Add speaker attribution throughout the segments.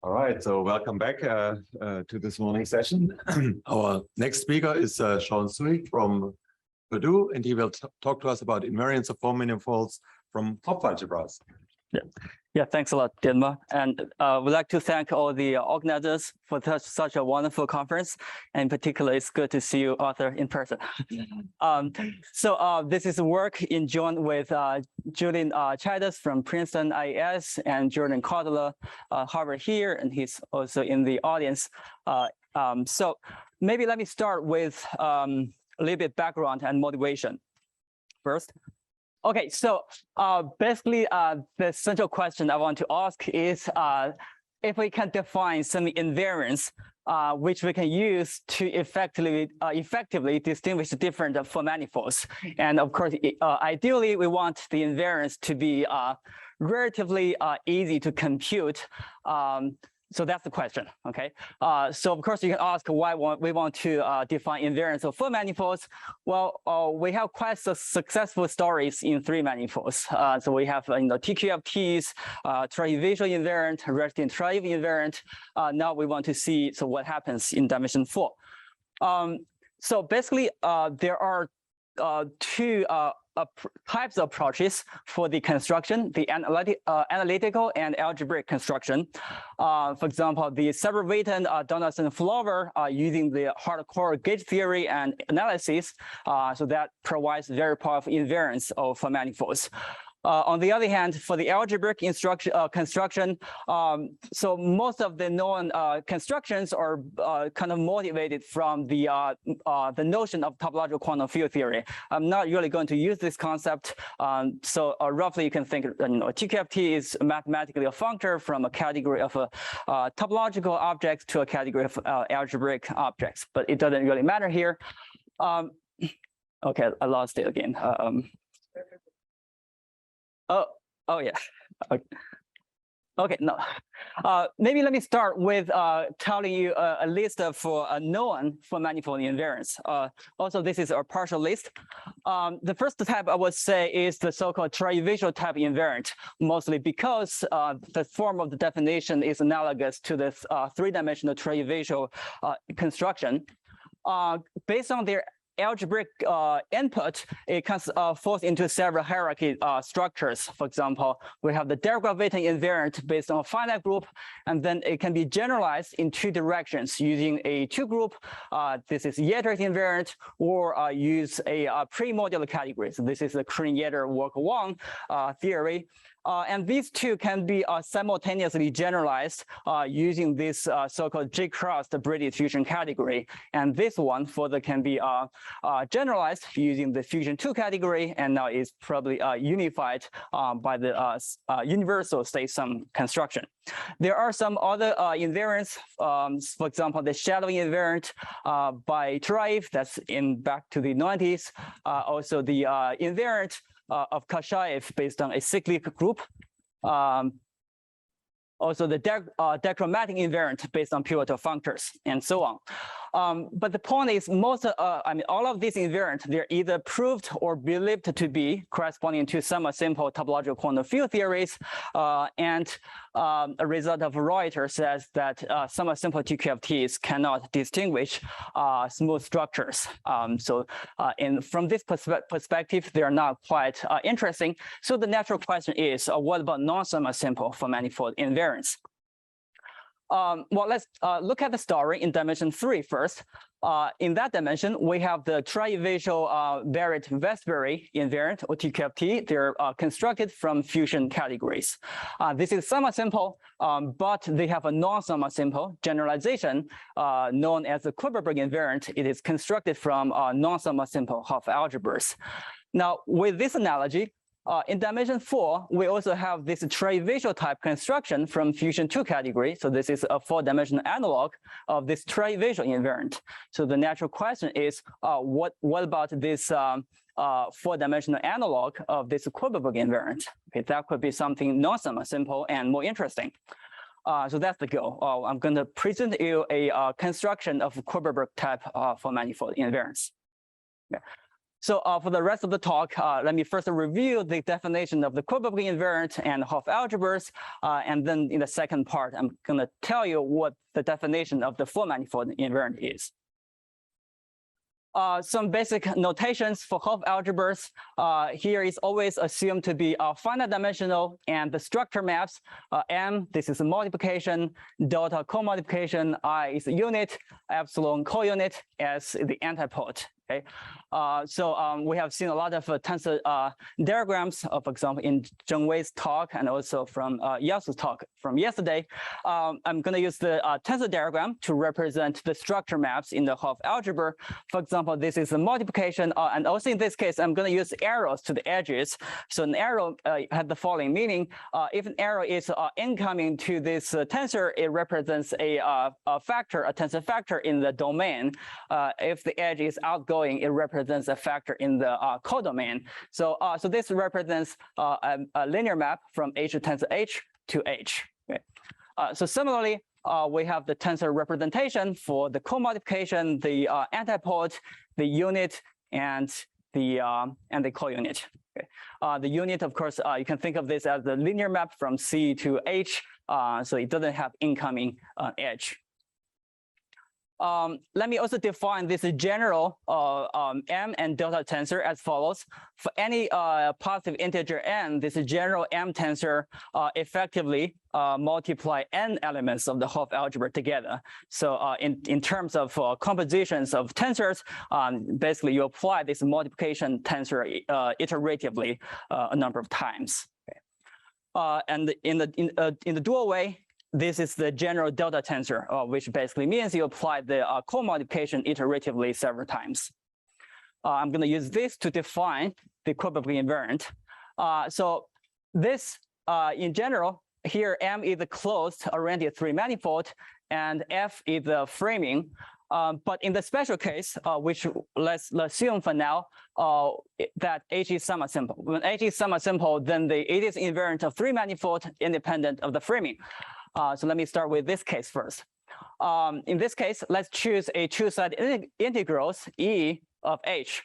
Speaker 1: All right, so welcome back to this morning session. Our next speaker is Shawn Cui from Purdue, and he will talk to us about invariance of four manifolds from Hopf algebras.
Speaker 2: Yeah, thanks a lot, Dilma. And we'd like to thank all the organizers for such a wonderful conference. And in particular, it's good to see you, Arthur, in person. This is work in joint with Julian Chadas from Princeton IES and Jordan Cotler, Harvard here, and he's also in the audience. So maybe let me start with a little bit background and motivation first. Okay, so basically, the central question I want to ask is if we can define some invariants which we can use to effectively distinguish different four manifolds. And of course, ideally, we want the invariants to be relatively easy to compute. So that's the question, okay? So of course, you can ask why we want to define invariance of four manifolds. Well, we have quite successful stories in three manifolds. So we have TQFTs, trivial invariant, relative trivial invariant. Now we want to see what happens in dimension 4. So basically, there are two types of approaches for the construction, the analytical and algebraic construction. For example, the Severwitten, Donaldson-Flower using the hardcore gauge theory and analysis, so that provides very powerful invariance of manifolds. On the other hand, for the algebraic construction, so most of the known constructions are kind of motivated from the notion of topological quantum field theory. I'm not really going to use this concept. So roughly, you can think TQFT is mathematically a functor from a category of topological objects to a category of algebraic objects, but it doesn't really matter here. Okay, I lost it again. Oh yeah. Okay, no. Maybe let me start with telling you a list of known for manifold invariants. Also, this is a partial list. The first type I would say is the so-called trivial type invariant, mostly because the form of the definition is analogous to the three-dimensional trivial construction. Based on their algebraic input, it can falls into several hierarchy structures. For example, we have the Derivation invariant based on a finite group, and then it can be generalized in two directions using a two group. This is Yetter invariant, or use a pre-modular category. So this is the Krein-Yetter work 1 theory. And these two can be simultaneously generalized using this so-called J-crossed Brady fusion category. And this one further can be generalized using the fusion 2 category, and now is probably unified by the universal state sum construction. There are some other invariants, for example, the shadow invariant by Trive, that's in back to the 90s. Also the invariant of Kashaev based on a cyclic group. Also the dichromatic invariant based on pivotal functors, and so on. But the point is, all of these invariants, they're either proved or believed to be corresponding to some simple topological quantum field theories, and a result of Reuter says that some simple TQFTs cannot distinguish smooth structures. From this perspective, they are not quite interesting. So the natural question is, what about non-semisimple for manifold invariants? Well, let's look at the story in dimension 3 first. In that dimension, we have the trivial Barrett-Westbury invariant, or TQFT. They're constructed from fusion categories. This is semisimple, but they have a non-semisimple generalization known as the Kuperberg invariant. It is constructed from non-semisimple Hopf algebras. Now, with this analogy, in dimension 4, we also have this trivial type construction from fusion 2 category. So this is a 4-dimensional analog of this trivial invariant. So the natural question is, what about this 4-dimensional analog of this Kuperberg invariant? Okay, that could be something non-semisimple and more interesting. So that's the goal. I'm going to present you a construction of Kuperberg type for manifold invariants. Okay. So for the rest of the talk, let me first review the definition of the Kuperberg invariant and Hopf algebras, and then in the second part, I'm going to tell you what the definition of the full manifold invariant is. Some basic notations for Hopf algebras. Here is always assumed to be finite dimensional, and the structure maps M, this is a multiplication, delta co-multiplication, I is a unit, epsilon co-unit, S is the antipode. Okay, so we have seen a lot of tensor diagrams, for example, in Zhengwei's talk and also from Yasu's talk from yesterday. I'm going to use the tensor diagram to represent the structure maps in the Hopf algebra. For example, this is a multiplication, and also in this case, I'm going to use arrows to the edges. So an arrow has the following meaning: if an arrow is incoming to this tensor, it represents a tensor factor in the domain. If the edge is outgoing, it represents a factor in the codomain. So this represents a linear map from H to tensor H to H. Okay. So similarly, we have the tensor representation for the co-multiplication, the antipode, the unit, and the co-unit. Okay. The unit, of course, you can think of this as the linear map from C to H, so it doesn't have incoming edge. Let me also define this general M and delta tensor as follows. For any positive integer n, this general M tensor effectively multiply n elements of the Hopf algebra together. So in terms of compositions of tensors, basically you apply this multiplication tensor iteratively a number of times. Okay. And in the dual way, this is the general delta tensor, which basically means you apply the co-multiplication iteratively several times. I'm going to use this to define the Kuperberg invariant. So this, in general, here M is the closed oriented three manifold, and F is the framing. But in the special case, which let's assume for now, that H is semi-simple. When H is semi-simple, then it is invariant of three manifold independent of the framing. So let me start with this case first. In this case, let's choose a two-sided integrals E of H.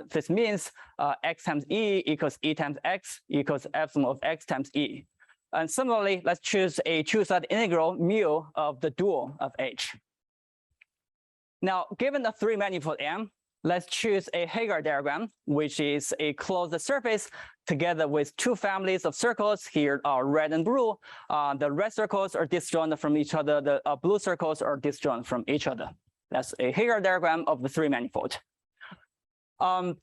Speaker 2: This means x times E equals E times X equals epsilon of X times E. And similarly, let's choose a two-sided integral mu of the dual of H. Now, given the three manifold M, let's choose a Heegaard diagram, which is a closed surface together with two families of circles. Here are red and blue. The red circles are disjoint from each other. The blue circles are disjoint from each other. That's a Heegaard diagram of the three manifold. What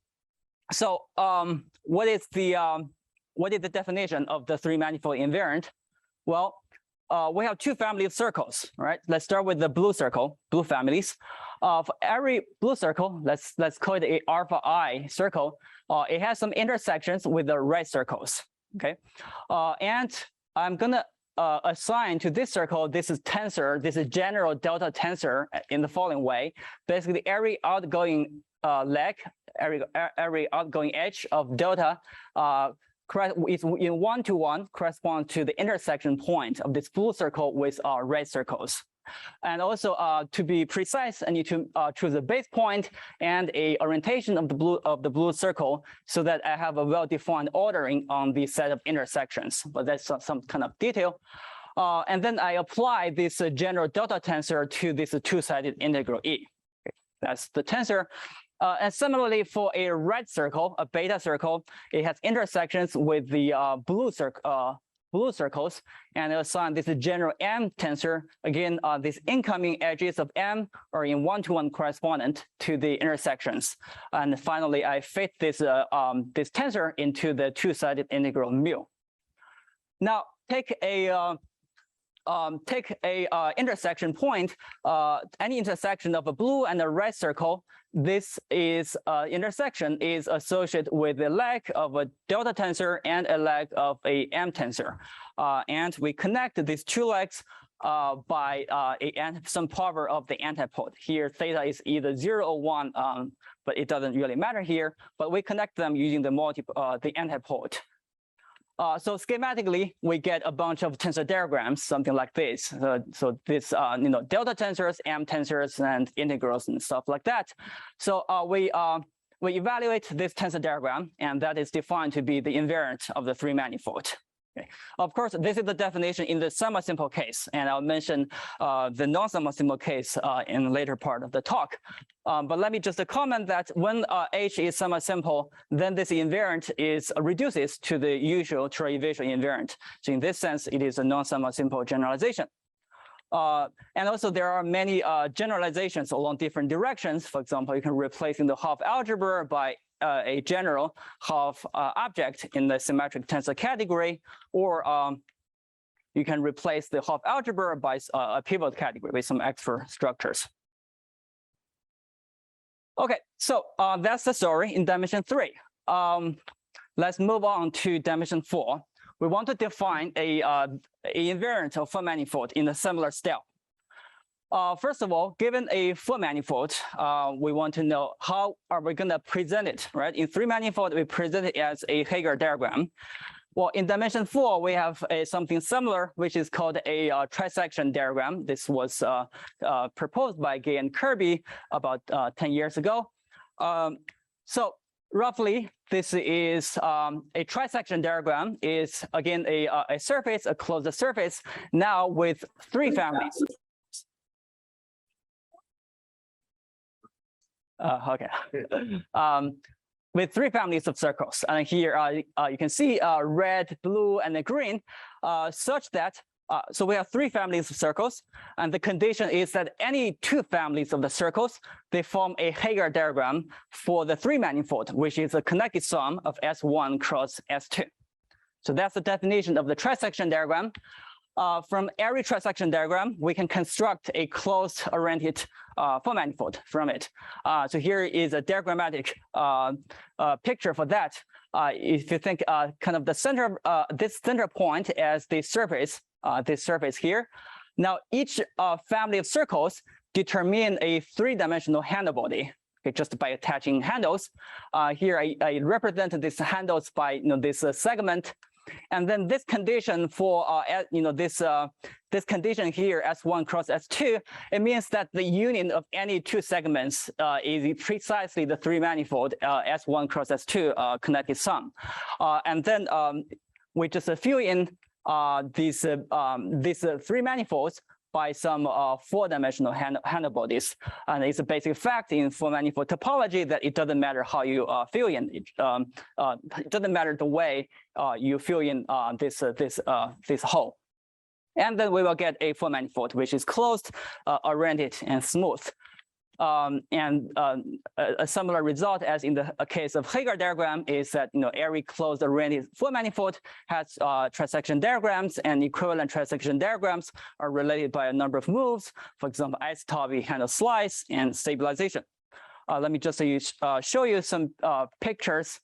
Speaker 2: is the definition of the three manifold invariant? Well, we have two families of circles, right? Let's start with the blue circle, blue families. For every blue circle, let's call it a alpha I circle. It has some intersections with the red circles, okay? And I'm gonna assign to this circle, this is tensor, this is general delta tensor in the following way. Basically, every outgoing leg, every outgoing edge of delta is in one-to-one correspond to the intersection point of this blue circle with red circles. And also, to be precise, I need to choose a base point and a orientation of the blue circle so that I have a well-defined ordering on the set of intersections. But that's some kind of detail. And then I apply this general delta tensor to this two-sided integral E. Okay. That's the tensor. And similarly, for a red circle, a beta circle, it has intersections with the blue circles, and assign this general M tensor. Again, these incoming edges of M are in one-to-one correspondent to the intersections. And finally, I fit this this tensor into the two-sided integral mu. Now, take a intersection point, any intersection of a blue and a red circle. This is intersection is associated with a leg of a delta tensor and a leg of a M tensor. And we connect these two legs by some power of the antipode. Here, theta is either 0 or 1, but it doesn't really matter here. But we connect them using the antipode. So schematically, we get a bunch of tensor diagrams, something like this. So this, delta tensors, M tensors, and integrals and stuff like that. So we we evaluate this tensor diagram, and that is defined to be the invariant of the three manifold. Okay. Of course, this is the definition in the semisimple case, and I'll mention the non-semisimple case in the later part of the talk. But let me just comment that when H is semisimple, then this invariant reduces to the usual trivial invariant. So in this sense, it is a non-semisimple generalization. And also there are many generalizations along different directions. For example, you can replace in the Hopf algebra by a general Hopf object in the symmetric tensor category, or you can replace the Hopf algebra by a pivot category with some extra structures. Okay, so that's the story in dimension 3. Let's move on to dimension 4. We want to define a invariant of full manifold in a similar style. First of all, given a full manifold, we want to know how are we going to present it, right? In three manifold, we present it as a Heegaard diagram. Well, in dimension 4, we have something similar, which is called a trisection diagram. This was proposed by Gay and Kirby about 10 years ago. So roughly, this is a trisection diagram is, again, a surface, a closed surface, now with three families. Okay. With three families of circles. And here you can see red, blue, and the green, such that, so we have three families of circles. And the condition is that any two families of the circles, they form a Heegaard diagram for the three manifold, which is a connected sum of S1 cross S2. So that's the definition of the trisection diagram. From every trisection diagram, we can construct a closed oriented full manifold from it. So here is a diagrammatic picture for that. If you think kind of the center, this center point as the surface, this surface here. Now each family of circles determine a three-dimensional handle body. Okay, just by attaching handles. Here I represent these handles by this segment. And then this condition for this condition here, S1 cross S2, it means that the union of any two segments is precisely the three manifold S1 cross S2 connected sum. And then we just fill in these three manifolds by some four-dimensional handle bodies. And it's a basic fact in four-manifold topology that it doesn't matter how you fill in. It doesn't matter the way you fill in this hole. And then we will get a four-manifold, which is closed, oriented, and smooth. And a similar result as in the case of Heegaard diagram is that every closed oriented full manifold has trisection diagrams, and equivalent trisection diagrams are related by a number of moves, for example, isotope, handle slice, and stabilization. Let me just show you some pictures.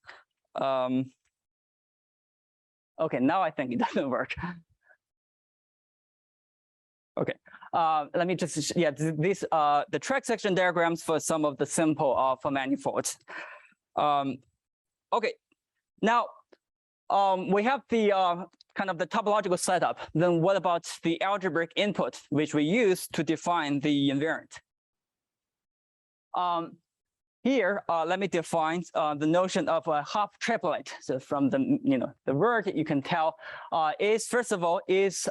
Speaker 2: Okay, now I think it doesn't work. Okay, let me just, these the trisection diagrams for some of the simple for manifolds. Okay, now we have the kind of the topological setup. Then what about the algebraic input, which we use to define the invariant? Here, let me define the notion of a Halftriplet. So from the the word you can tell is first of all is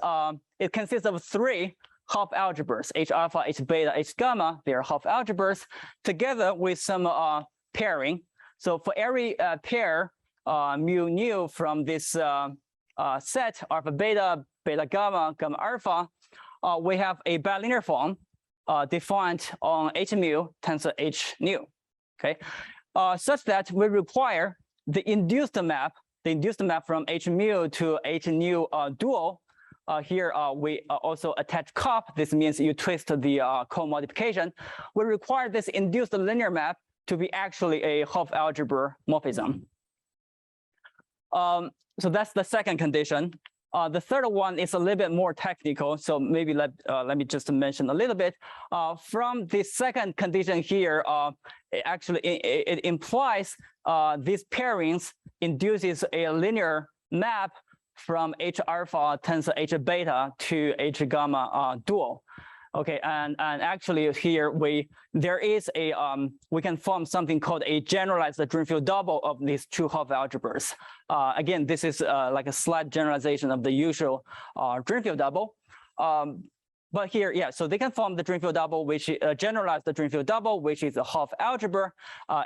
Speaker 2: it consists of three Hopf algebras, H alpha, H beta, H gamma. They are Hopf algebras together with some pairing. So for every pair mu nu from this set alpha beta, beta gamma, gamma alpha, we have a bilinear form defined on H mu tensor H nu. Okay, such that we require the induced map from H mu to H nu dual. Here we also attach cop. This means you twist the co-multiplication. We require this induced linear map to be actually a Hopf algebra morphism. So that's the second condition. The third one is a little bit more technical, so maybe let me just mention a little bit. From the second condition here, it implies these pairings induces a linear map from H alpha tensor H beta to H gamma dual. Okay, and actually here there is a we can form something called a generalized dream field double of these two Hopf algebras. Again, this is like a slight generalization of the usual dream field double. But here, yeah, so they can form the dream field double, which generalize the dream field double, which is a Hopf algebra,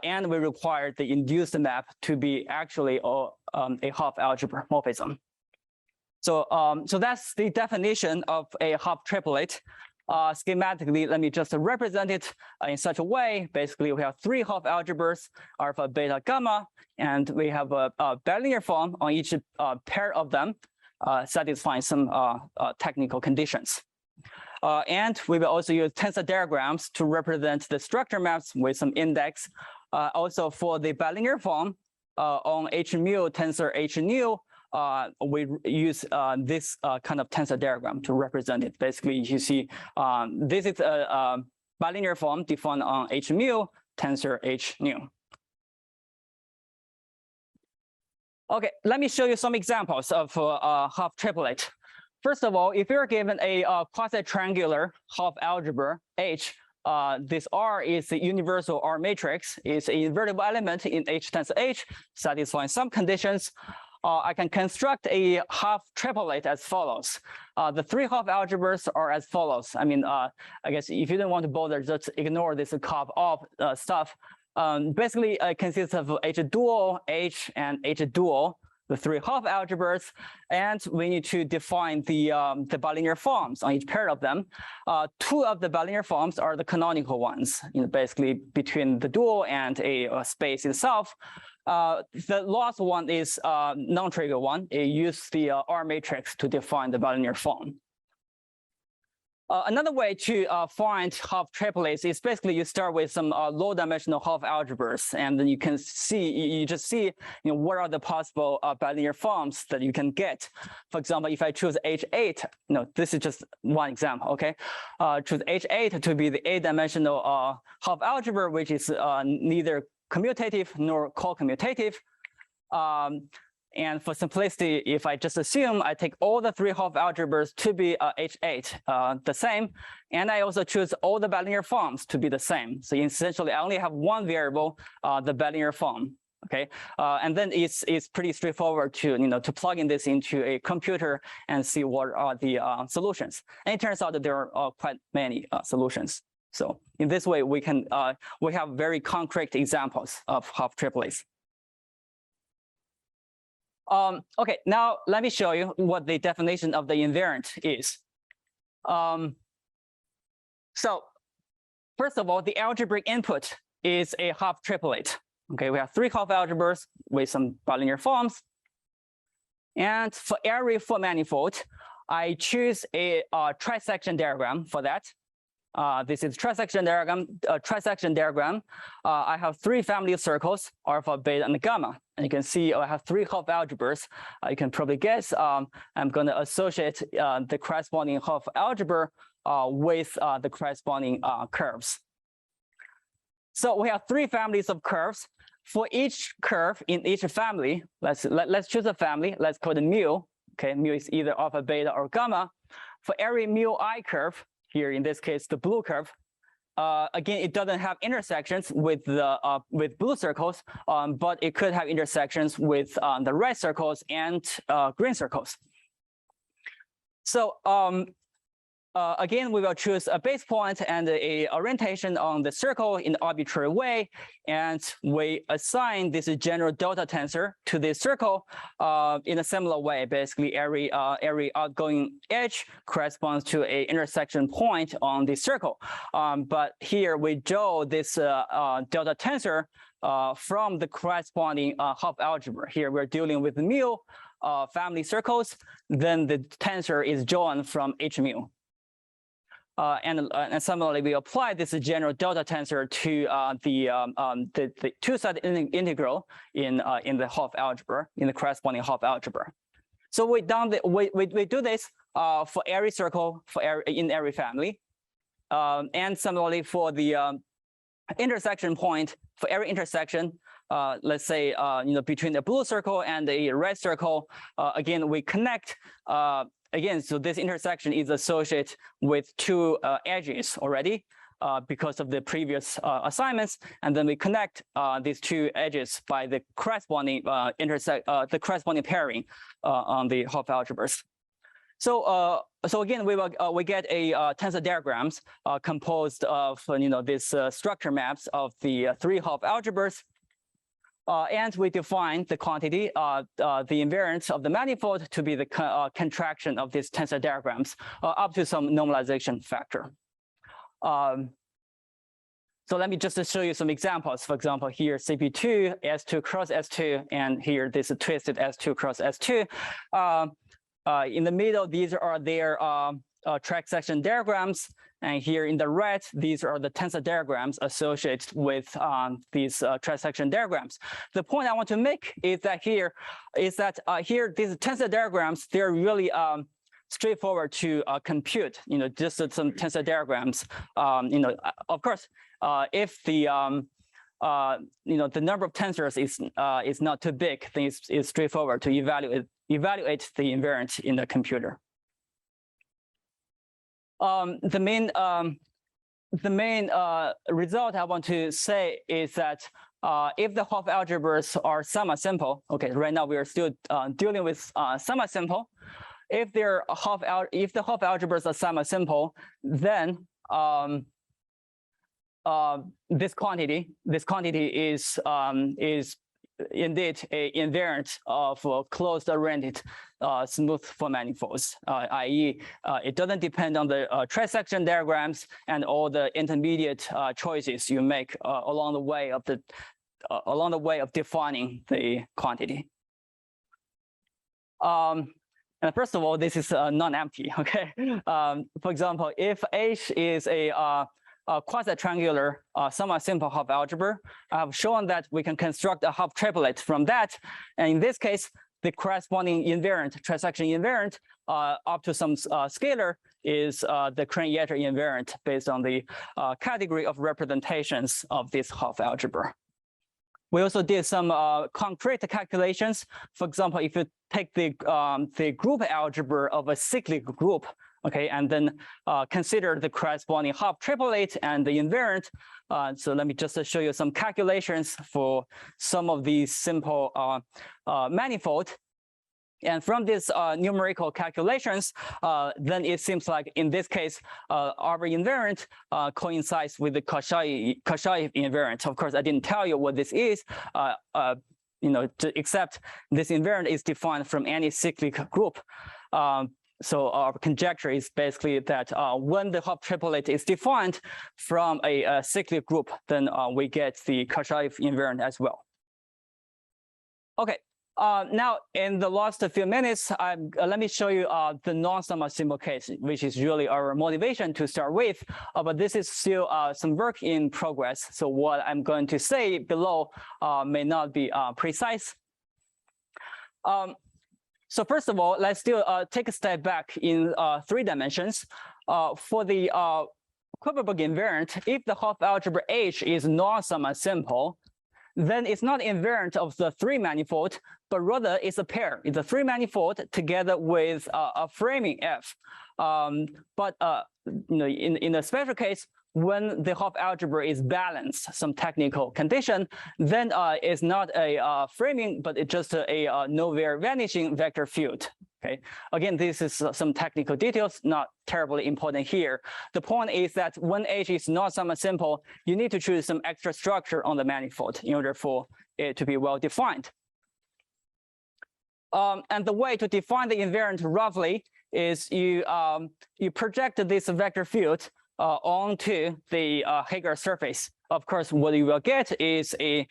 Speaker 2: and we require the induced map to be actually a Hopf algebra morphism. So so that's the definition of a Hopf triplet. Schematically, let me just represent it in such a way. Basically, we have three Hopf algebras, alpha, beta, gamma, and we have a bilinear form on each pair of them, satisfying some technical conditions. And we will also use tensor diagrams to represent the structure maps with some index. Also for the bilinear form on H mu tensor H nu, we use this kind of tensor diagram to represent it. Basically, you see this is a bilinear form defined on H mu tensor H nu. Okay, let me show you some examples of Hopf triplet. First of all, if you're given a quasi-triangular Hopf algebra H, this R is the universal R matrix, is an invertible element in H tensor H, satisfying some conditions. I can construct a Hopf triplet as follows. The three Hopf algebras are as follows. I mean, I guess if you don't want to bother, just ignore this cop-off stuff. Basically, it consists of H dual, H, and H dual, the three Hopf algebras, and we need to define the bilinear forms on each pair of them. Two of the bilinear forms are the canonical ones, basically between the dual and a space itself. The last one is non-trivial one. It uses the R matrix to define the bilinear form. Another way to find Hopf triplets is basically you start with some low-dimensional Hopf algebras, and then you can see, you just see, what are the possible bilinear forms that you can get. For example, if I choose H8, this is just one example, okay? Choose H8 to be the 8-dimensional Hopf algebra, which is neither commutative nor co-commutative. And for simplicity, if I just assume I take all the three Hopf algebras to be H8 the same, and I also choose all the bilinear forms to be the same. So essentially, I only have one variable, the bilinear form. Okay, and then it's pretty straightforward to plug in this into a computer and see what are the solutions. And it turns out that there are quite many solutions. So in this way, we have very concrete examples of Hopf triplets. Okay, now let me show you what the definition of the invariant is. So first of all, the algebraic input is a Hopf triplet. Okay, we have three Hopf algebras with some bilinear forms. And for every full manifold, I choose a trisection diagram for that. This is trisection diagram. I have three family of circles, alpha, beta, and gamma. And you can see I have three Hopf algebras. You can probably guess I'm going to associate the corresponding Hopf algebra with the corresponding curves. So we have three families of curves. For each curve in each family, let's choose a family. Let's call it mu. Okay, mu is either alpha, beta, or gamma. For every mu I curve, here in this case the blue curve, again it doesn't have intersections with the blue circles, but it could have intersections with the red circles and green circles. So again, we will choose a base point and a orientation on the circle in an arbitrary way, and we assign this general delta tensor to this circle in a similar way. Basically, every outgoing edge corresponds to an intersection point on the circle. But here we draw this delta tensor from the corresponding Hopf algebra. Here we're dealing with mu family circles. Then the tensor is drawn from H mu. And similarly, we apply this general delta tensor to the two-sided integral in the Hopf algebra, in the corresponding Hopf algebra. So we do this for every circle in every family, and similarly for the intersection point, for every intersection, let's say between the blue circle and the red circle, again we connect again, so this intersection is associated with two edges already because of the previous assignments, and then we connect these two edges by the corresponding corresponding pairing on the Hopf algebras. So so again, we get a tensor diagrams composed of these structure maps of the three Hopf algebras. And we define the quantity, the invariance of the manifold to be the contraction of these tensor diagrams up to some normalization factor. So let me just show you some examples. For example, here CP2, S2 cross S2, and here this twisted S2 cross S2. In the middle, these are their trisection diagrams. And here in the red, these are the tensor diagrams associated with these trisection diagrams. The point I want to make is that here these tensor diagrams, they're really straightforward to compute. Just some tensor diagrams. Of course, if the the number of tensors is not too big, then it's straightforward to evaluate the invariant in the computer. The main result I want to say is that if the Hopf algebras are semi-simple, okay, right now we are still dealing with semi-simple. If the Hopf algebras are semi-simple, then this quantity is indeed a invariant of closed-oriented smooth for manifolds, i.e., it doesn't depend on the trisection diagrams and all the intermediate choices you make along the way of defining the quantity. And first of all, this is non-empty. Okay. For example, if H is a quasi-triangular semi-simple Hopf algebra, I have shown that we can construct a Halftriplet from that. And in this case, the corresponding invariant, trisection invariant, up to some scalar is the Crane-Yetter invariant based on the category of representations of this Hopf algebra. We also did some concrete calculations. For example, if you take the group algebra of a cyclic group, okay, and then consider the corresponding Halftriplet and the invariant. So let me just show you some calculations for some of these simple manifold. And from these numerical calculations, then it seems like in this case, our invariant coincides with the Kashaev invariant. Of course, I didn't tell you what this is, except this invariant is defined from any cyclic group. So our conjecture is basically that when the Halftriplet is defined from a cyclic group, then we get the Kashaev invariant as well. Okay. Now, in the last few minutes, let me show you the non-semisimple case, which is really our motivation to start with. But this is still some work in progress. So what I'm going to say below may not be precise. So first of all, let's still take a step back in 3 dimensions. For the Kuperberg invariant, if the Hopf algebra H is non-semisimple, then it's not invariant of the 3 manifold, but rather it's a pair. It's a 3 manifold together with a framing F. But in a special case, when the Hopf algebra is balanced, some technical condition, then it's not a framing, but it's just a nowhere vanishing vector field. Okay. Again, this is some technical details, not terribly important here. The point is that when H is not semi-simple, you need to choose some extra structure on the manifold in order for it to be well defined. And the way to define the invariant roughly is you project this vector field onto the Heegaard surface. Of course, what you will get is a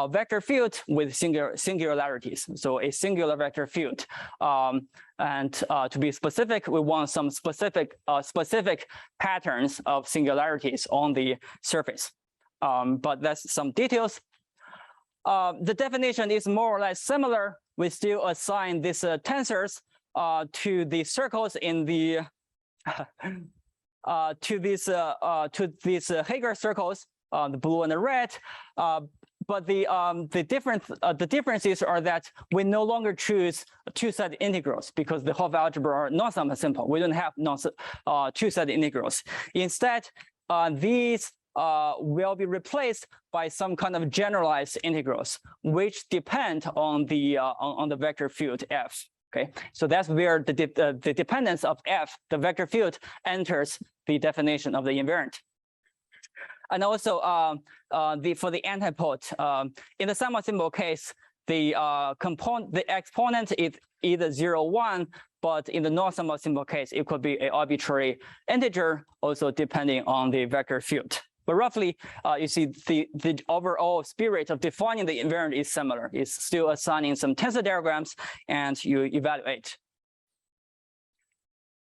Speaker 2: vector field with singularities, so a singular vector field. And to be specific, we want some specific patterns of singularities on the surface. But that's some details. The definition is more or less similar. We still assign these tensors to the circles in the to these Heegaard circles, the blue and the red. but the differences are that we no longer choose two-sided integrals because the Hopf algebra are non-semisimple. We don't have two-sided integrals. Instead, these will be replaced by some kind of generalized integrals, which depend on the vector field F. Okay, so that's where the dependence of F, the vector field, enters the definition of the invariant. And also for the antipode, in the semisimple case, the exponent is either 0, 1, but in the non-semisimple case, it could be an arbitrary integer, also depending on the vector field. But roughly, you see the overall spirit of defining the invariant is similar. It's still assigning some tensor diagrams, and you evaluate.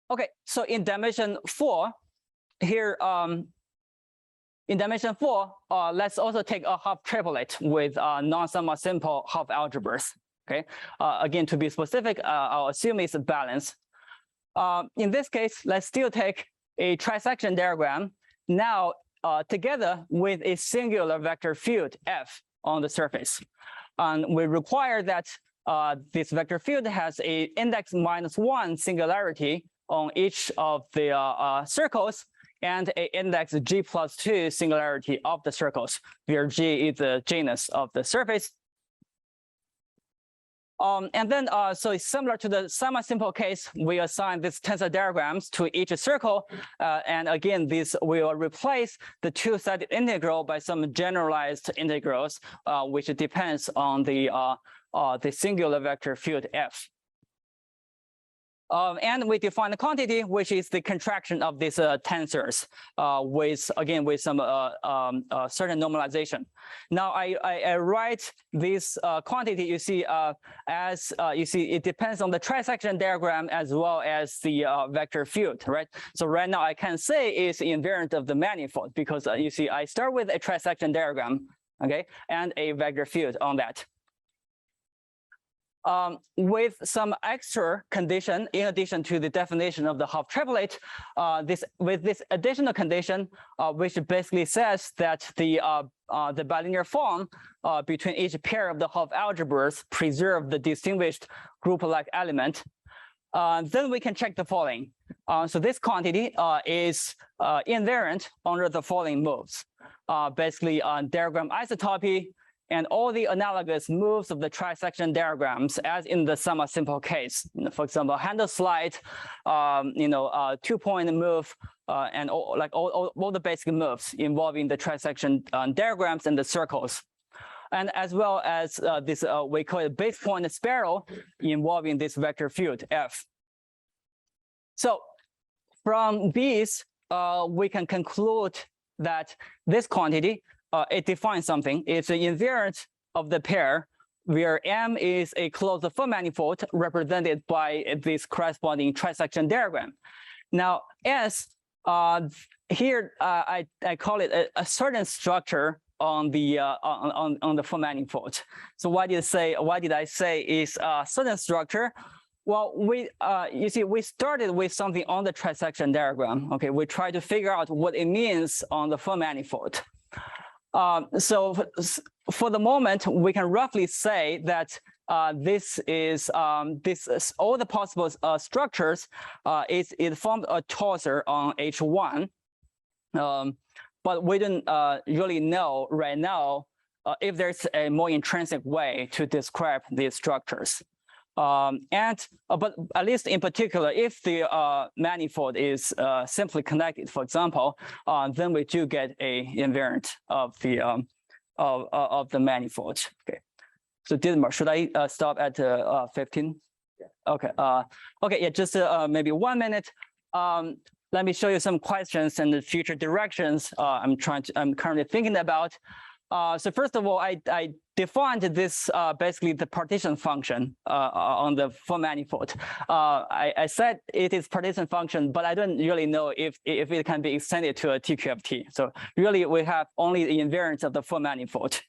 Speaker 2: Okay, so in dimension 4, here, in dimension 4, let's also take a Halftriplet with non-semisimple Hopf algebras. Okay, again, to be specific, I'll assume it's a balance. In this case, let's still take a trisection diagram now together with a singular vector field F on the surface. And we require that this vector field has a index -1 singularity on each of the circles and an index G+2 singularity of the circles, where G is the genus of the surface. And then, so it's similar to the semisimple case, we assign these tensor diagrams to each circle. And again, this will replace the two-sided integral by some generalized integrals, which depends on the singular vector field F. And we define the quantity, which is the contraction of these tensors, with some certain normalization. Now I write this quantity. You see, it depends on the trisection diagram as well as the vector field, right? So right now I can say it's invariant of the manifold because you see I start with a trisection diagram, okay, and a vector field on that. With some extra condition, in addition to the definition of the Halftriplet, with this additional condition, which basically says that the bilinear form between each pair of the Hopf algebras preserve the distinguished group-like element, then we can check the following. So this quantity is invariant under the following moves. Basically, diagram isotopy, and all the analogous moves of the trisection diagrams, as in the semisimple case. For example, handle slide, 2-point move, and all the basic moves involving the trisection diagrams and the circles. And as well as this, we call it Basepoint sparrow, involving this vector field F. So from these, we can conclude that this quantity, it defines something. It's an invariant of the pair where M is a closed full manifold represented by this corresponding trisection diagram. Now, S, here I call it a certain structure on the full manifold. So why did I say is a certain structure? Well, you see, we started with something on the trisection diagram. Okay, we try to figure out what it means on the full manifold. So for the moment, we can roughly say that this is all the possible structures. It formed a tensor on H1, but we don't really know right now if there's a more intrinsic way to describe these structures. But at least in particular, if the manifold is simply connected, for example, then we do get a invariant of the manifold. Okay. So Dietmar, should I stop at 15? Yeah. Okay. Okay. Yeah. Just maybe 1 minute. Let me show you some questions and the future directions I'm currently thinking about. So first of all, I defined this basically the partition function on the full manifold. I said it is partition function, but I don't really know if it can be extended to a TQFT. So really, we have only the invariance of the full manifold.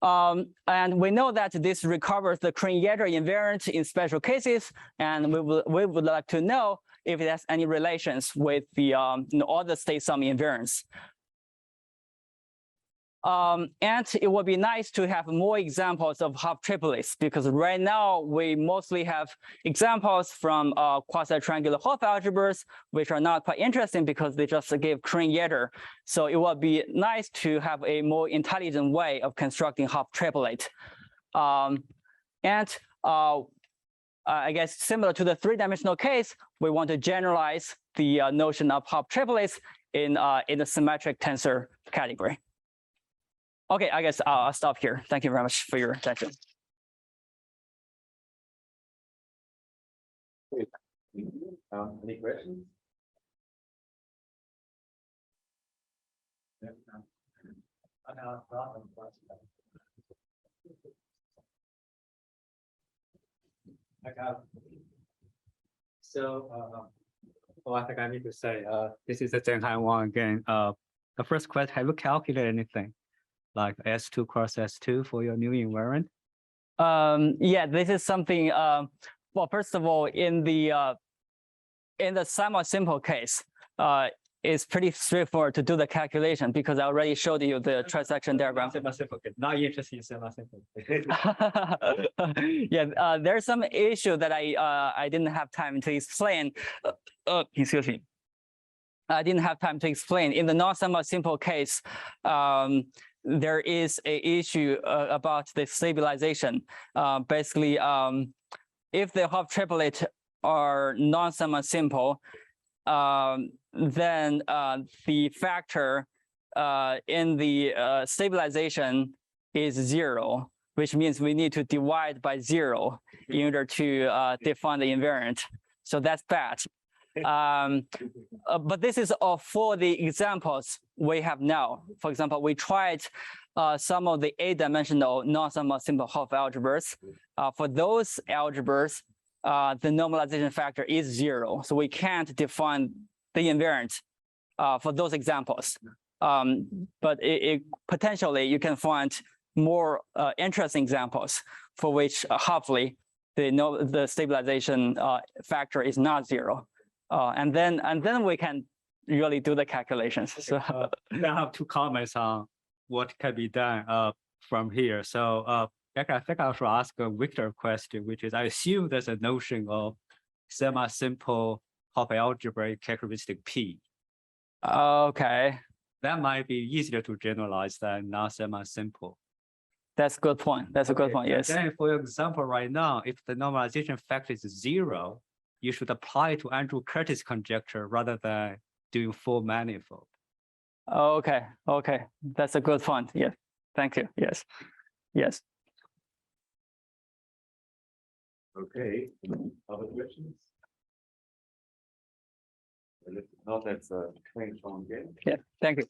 Speaker 2: And we know that this recovers the Kronecker invariant in special cases, and we would like to know if it has any relations with the all the state sum invariance. And it would be nice to have more examples of Halftriplets, because right now we mostly have examples from quasi-triangular Hopf algebras, which are not quite interesting because they just give Kronecker. So it would be nice to have a more intelligent way of constructing Halftriplet. I guess similar to the three-dimensional case, we want to generalize the notion of Halftriplets in the symmetric tensor category. Okay, I guess I'll stop here. Thank you very much for your attention.
Speaker 1: Any questions?
Speaker 3: I think I need to say, this is the Zhenghai one again. The first question, have you calculated anything like S2 cross S2 for your new invariant?
Speaker 2: Yeah, this is something, well, first of all, in the semi-simple case, it's pretty straightforward to do the calculation because I already showed you the trisection diagram.
Speaker 3: Semi-simple, not interested in semi-simple.
Speaker 2: Yeah, there's some issue that I didn't have time to explain. Excuse me. I didn't have time to explain. In the non-semi-simple case, there is an issue about the stabilization. Basically, if the Halftriplet are non-semi-simple, then the factor in the stabilization is 0, which means we need to divide by 0 in order to define the invariant. So that's bad. But this is all for the examples we have now. For example, we tried some of the 8-dimensional non-semi-simple Hopf algebras. For those algebras, the normalization factor is 0. So we can't define the invariant for those examples. But potentially you can find more interesting examples for which hopefully the stabilization factor is not 0. And then we can really do the calculations. So
Speaker 3: I have 2 comments on what can be done from here. So I think I should ask a Victor question, which is I assume there's a notion of semi-simple Hopf algebraic characteristic P.
Speaker 2: Okay.
Speaker 3: That might be easier to generalize than non-semi-simple.
Speaker 2: That's a good point. That's a good point, yes.
Speaker 3: Then for example, right now, if the normalization factor is 0, you should apply it to Andrew Curtis conjecture rather than doing full manifold.
Speaker 2: Okay, okay. That's a good point. Yes. Thank you. Yes. Yes.
Speaker 1: Okay. Other questions? If not, let's thank Shawn again.
Speaker 2: Yeah. Thank you.